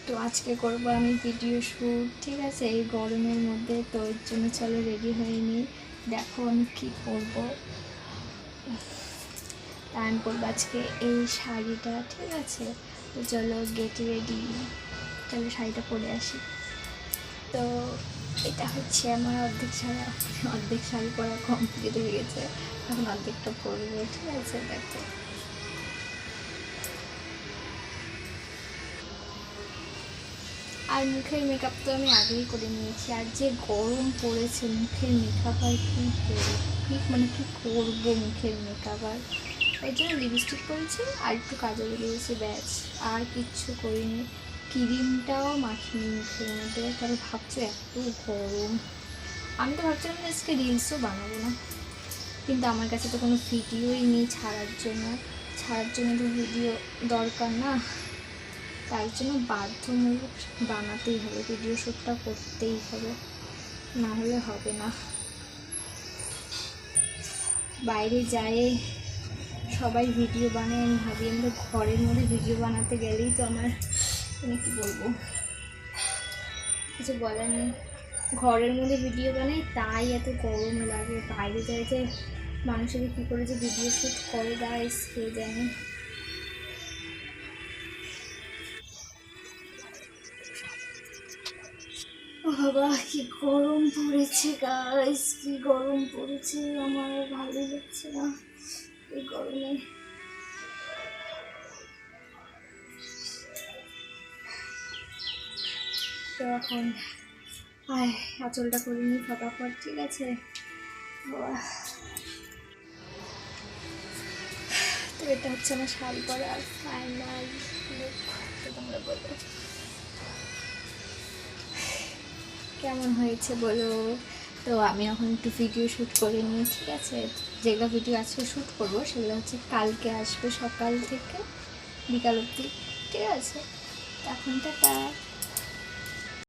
তো আজকে করব আমি ভিডিও শ্যুট, ঠিক আছে, এই গরমের মধ্যে। তো এর জন্য চলো রেডি হয়ে নিই। দেখো আমি কী পরবো। আমি পরবো আজকে এই শাড়িটা, ঠিক আছে। তো চলো গেট রেডি, চলো শাড়িটা পরে আসি। তো এটা হচ্ছে আমার অর্ধেক শাড়ি পরা কমপ্লিট হয়ে গেছে, এখন অর্ধেকটা পরবো, ঠিক আছে। দেখো আর মুখের মেকআপ তো আমি আগেই করে নিয়েছি। আর যে গরম পড়েছে, মুখের মেকআপ আর কী করবো, কী করবো মুখের মেকআপ। আর ওই জন্য লিপস্টিক করেছি আর একটু কাজল দিয়েছি, ব্যাস, আর কিচ্ছু করিনি। ক্রিমটাও মাখিনি মুখের মধ্যে। তাহলে ভাবছো এত গরম। আমি তো ভাবছিলাম আজকে রিলসও বানাবো না, কিন্তু আমার কাছে তো কোনো ভিডিওই নেই ছাড়ার জন্য তো ভিডিও দরকার না। তার জন্য বাধ্যমূলক বানাতেই হবে, ভিডিও শ্যুটটা করতেই হবে, না হলে হবে না। বাইরে যায় সবাই ভিডিও বানায়, আমি ভাবি আমরা ঘরের মধ্যে ভিডিও বানাতে গেলেই তো আমার মানে কী বলবো, কিছু বলার নেই। ঘরের মধ্যে ভিডিও বানাই তাই এত গরম লাগে। বাইরে যায় যে মানুষের কী করে যে ভিডিও শ্যুট করে গাইস কে জানে। বাবা কি গরম পড়েছে গাইস, কি গরম পড়েছে, আমার ভালো লাগছে না এই গরমে। তো এখন আঁচলটা করে নিই ফটাফট, ঠিক আছে। তো এটা হচ্ছে আমার শাড়ি পরার ফাইনাল লুক। তো তোমরা বলো কেমন হয়েছে বলো। তো আমি এখন একটু ভিডিও শ্যুট করে নিই, ঠিক আছে। যেগুলো ভিডিও আজকে শ্যুট করবো সেগুলো হচ্ছে কালকে আসবে সকাল থেকে বিকাল অবধি, ঠিক আছে। এখন টাটা।